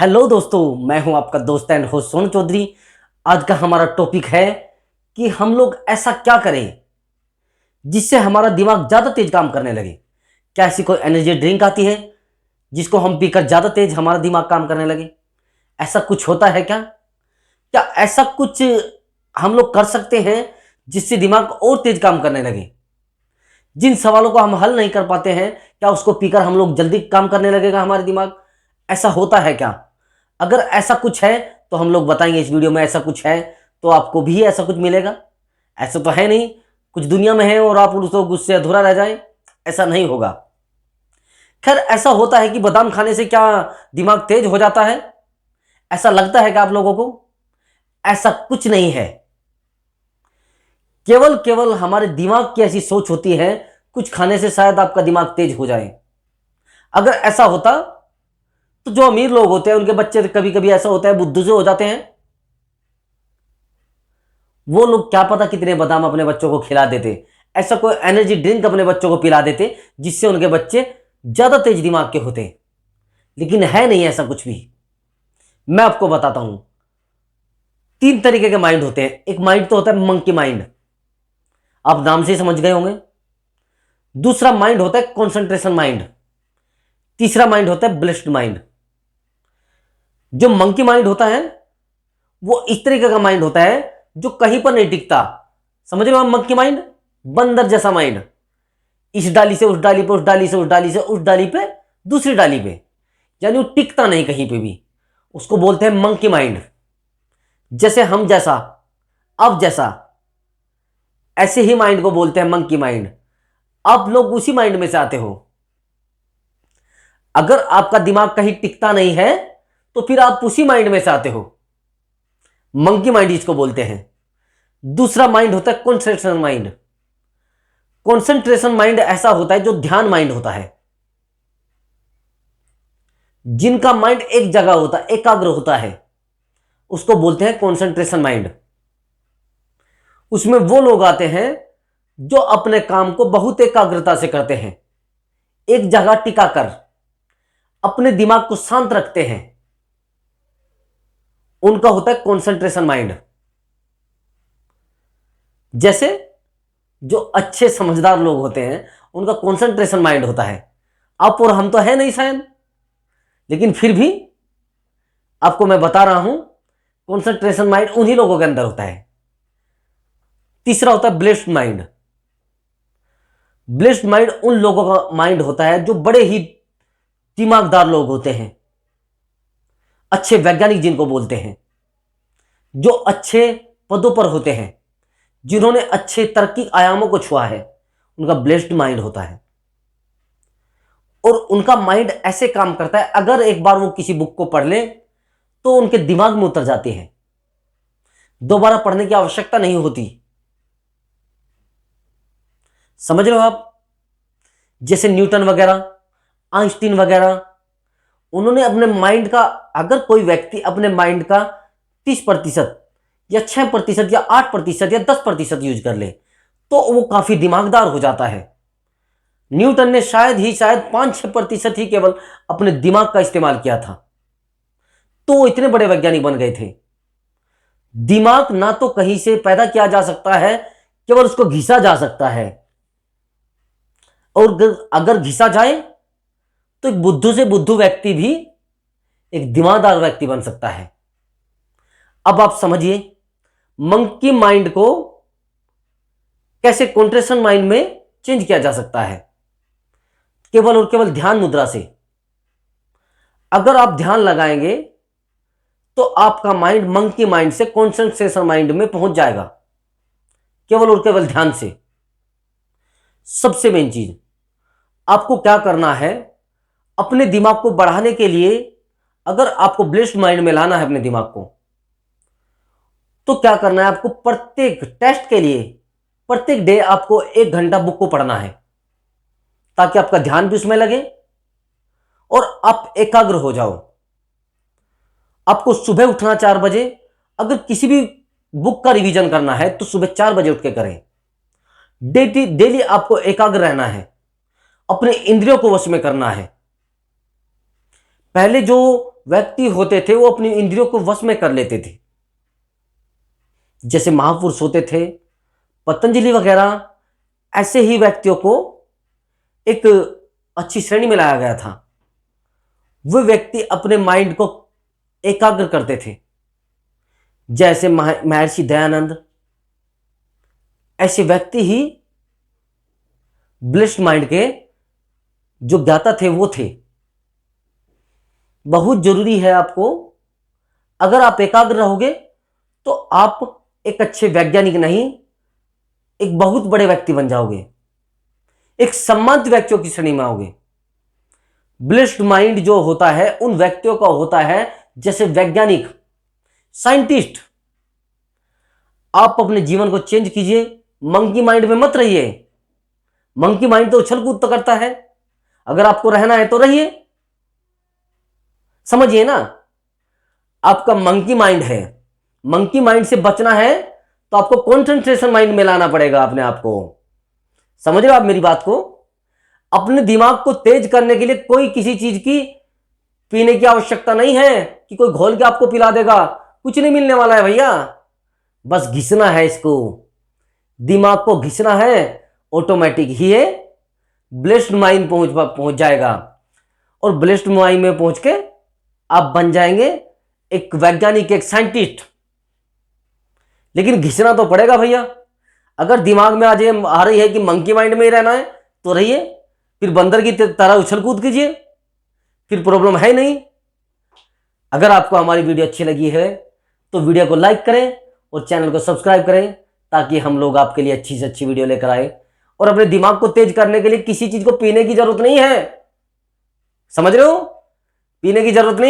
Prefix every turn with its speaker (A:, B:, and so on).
A: Hello दोस्तों, मैं हूं आपका दोस्त एंड होस्ट सोनू चौधरी। आज का हमारा टॉपिक है कि हम लोग ऐसा क्या करें जिससे हमारा दिमाग ज़्यादा तेज काम करने लगे। क्या ऐसी कोई एनर्जी ड्रिंक आती है जिसको हम पीकर ज़्यादा तेज हमारा दिमाग काम करने लगे? ऐसा कुछ होता है क्या? क्या ऐसा कुछ हम लोग कर सकते हैं जिससे दिमाग और तेज काम करने लगे? जिन सवालों को हम हल नहीं कर पाते हैं, क्या उसको पीकर हम लोग जल्दी काम करने लगेगा हमारे दिमाग? ऐसा होता है क्या? अगर ऐसा कुछ है तो हम लोग बताएंगे इस वीडियो में। ऐसा कुछ है तो आपको भी ऐसा कुछ मिलेगा। ऐसा तो है नहीं कुछ दुनिया में है और आप उसको गुस्से अधूरा रह जाए, ऐसा नहीं होगा। खैर, ऐसा होता है कि बादाम खाने से क्या दिमाग तेज हो जाता है? ऐसा लगता है कि आप लोगों को ऐसा कुछ नहीं है। केवल केवल हमारे दिमाग की ऐसी सोच होती है, कुछ खाने से शायद आपका दिमाग तेज हो जाए। अगर ऐसा होता तो जो अमीर लोग होते हैं उनके बच्चे कभी कभी ऐसा होता है बुद्धू से हो जाते हैं। वो लोग क्या पता कितने बादाम अपने बच्चों को खिला देते, ऐसा कोई एनर्जी ड्रिंक अपने बच्चों को पिला देते जिससे उनके बच्चे ज्यादा तेज दिमाग के होते। लेकिन है नहीं ऐसा कुछ भी। मैं आपको बताता हूं, तीन तरीके के माइंड होते हैं। एक माइंड तो होता है मंकी माइंड, आप नाम से ही समझ गए होंगे। दूसरा माइंड होता है कॉन्सेंट्रेशन माइंड। तीसरा माइंड होता है ब्लिस्ड माइंड। जो मंकी माइंड होता है वो इस तरीके का माइंड होता है जो कहीं पर नहीं टिकता। समझ रहे हो आप? मंकी माइंड, बंदर जैसा माइंड। इस डाली से उस डाली पे, उस डाली से उस डाली से उस डाली पे, दूसरी डाली पे, यानी वो टिकता नहीं कहीं पे भी। उसको बोलते हैं मंकी माइंड। जैसे हम जैसा, अब जैसा, ऐसे ही माइंड को बोलते हैं मंकी माइंड। आप लोग उसी माइंड में से आते हो। अगर आपका दिमाग कहीं टिकता नहीं है तो फिर आप उसी माइंड में से आते हो। मंकी माइंड इसको बोलते हैं। दूसरा माइंड होता है कॉन्सेंट्रेशन माइंड। कॉन्सेंट्रेशन माइंड ऐसा होता है जो ध्यान माइंड होता है, जिनका माइंड एक जगह होता है, एकाग्र होता है, उसको बोलते हैं कॉन्सेंट्रेशन माइंड। उसमें वो लोग आते हैं जो अपने काम को बहुत एकाग्रता से करते हैं, एक जगह टिकाकर अपने दिमाग को शांत रखते हैं। उनका होता है कॉन्सेंट्रेशन माइंड। जैसे जो अच्छे समझदार लोग होते हैं उनका कॉन्सेंट्रेशन माइंड होता है। आप और हम तो है नहीं शायद, लेकिन फिर भी आपको मैं बता रहा हूं, कॉन्सेंट्रेशन माइंड उन्हीं लोगों के अंदर होता है। तीसरा होता है ब्लेस्ड माइंड। ब्लेस्ड माइंड उन लोगों का माइंड होता है जो बड़े ही दिमागदार लोग होते हैं, अच्छे वैज्ञानिक जिनको बोलते हैं, जो अच्छे पदों पर होते हैं, जिन्होंने अच्छे तरक्की आयामों को छुआ है, उनका ब्लेस्ड माइंड होता है। और उनका माइंड ऐसे काम करता है, अगर एक बार वो किसी बुक को पढ़ ले तो उनके दिमाग में उतर जाती है, दोबारा पढ़ने की आवश्यकता नहीं होती। समझ रहे हो आप? जैसे न्यूटन वगैरह, आइंस्टीन वगैरह, उन्होंने अपने माइंड का, अगर कोई व्यक्ति अपने माइंड का 30% या 6% या 8% या 10% यूज कर ले तो वो काफी दिमागदार हो जाता है। न्यूटन ने शायद 5-6% ही केवल अपने दिमाग का इस्तेमाल किया था, तो वो इतने बड़े वैज्ञानिक बन गए थे। दिमाग ना तो कहीं से पैदा किया जा सकता है, केवल उसको घिसा जा सकता है। और अगर घिसा जाए तो एक बुद्धू से बुद्धू व्यक्ति भी एक दिमागदार व्यक्ति बन सकता है। अब आप समझिए मंकी माइंड को कैसे कॉन्ट्रेशन माइंड में चेंज किया जा सकता है, केवल और केवल ध्यान मुद्रा से। अगर आप ध्यान लगाएंगे तो आपका माइंड मंकी माइंड से कॉन्सेंट्रेशन माइंड में पहुंच जाएगा, केवल और केवल ध्यान से। सबसे मेन चीज आपको क्या करना है, अपने दिमाग को बढ़ाने के लिए, अगर आपको ब्लेस्ड माइंड में लाना है अपने दिमाग को, तो क्या करना है, आपको प्रत्येक टेस्ट के लिए प्रत्येक डे आपको 1 घंटा बुक को पढ़ना है, ताकि आपका ध्यान भी उसमें लगे और आप एकाग्र हो जाओ। आपको सुबह उठना 4 बजे। अगर किसी भी बुक का रिवीजन करना है तो सुबह 4 बजे उठ के करें। डेली आपको एकाग्र रहना है, अपने इंद्रियों को वश में करना है। पहले जो व्यक्ति होते थे वो अपनी इंद्रियों को वश में कर लेते थे। जैसे महापुरुष होते थे, पतंजलि वगैरह, ऐसे ही व्यक्तियों को एक अच्छी श्रेणी में लाया गया था। वे व्यक्ति अपने माइंड को एकाग्र करते थे। जैसे महर्षि दयानंद, ऐसे व्यक्ति ही ब्लिस्ड माइंड के जो ज्ञाता थे वो थे। बहुत जरूरी है आपको, अगर आप एकाग्र रहोगे तो आप एक अच्छे वैज्ञानिक नहीं, एक बहुत बड़े व्यक्ति बन जाओगे, एक सम्मानित व्यक्तियों की श्रेणी में आओगे। ब्लिस्ड माइंड जो होता है उन व्यक्तियों का होता है जैसे वैज्ञानिक, साइंटिस्ट। आप अपने जीवन को चेंज कीजिए, मंकी माइंड में मत रहिए। मंकी माइंड तो उछल कूद तो करता है, अगर आपको रहना है तो रहिए। समझिए ना, आपका मंकी माइंड है, मंकी माइंड से बचना है तो आपको कॉन्सेंट्रेशन माइंड में लाना पड़ेगा अपने आप को। समझ रहे हो आप मेरी बात को? अपने दिमाग को तेज करने के लिए कोई किसी चीज की पीने की आवश्यकता नहीं है कि कोई घोल के आपको पिला देगा, कुछ नहीं मिलने वाला है भैया। बस घिसना है इसको, दिमाग को घिसना है, ऑटोमेटिक ही है ब्लिस्ड माइंड पहुंच जाएगा। और ब्लिस्ड माइंड में पहुंच के आप बन जाएंगे एक वैज्ञानिक, एक साइंटिस्ट। लेकिन घिसना तो पड़ेगा भैया। अगर दिमाग में आज ये आ रही है कि मंकी माइंड में ही रहना है तो रहिए, फिर बंदर की तरह उछल कूद कीजिए, फिर प्रॉब्लम है नहीं। अगर आपको हमारी वीडियो अच्छी लगी है तो वीडियो को लाइक करें और चैनल को सब्सक्राइब करें, ताकि हम लोग आपके लिए अच्छी से अच्छी वीडियो लेकर आए। और अपने दिमाग को तेज करने के लिए किसी चीज को पीने की जरूरत नहीं है, समझ रहे हो? पीने की जरूरत नहीं।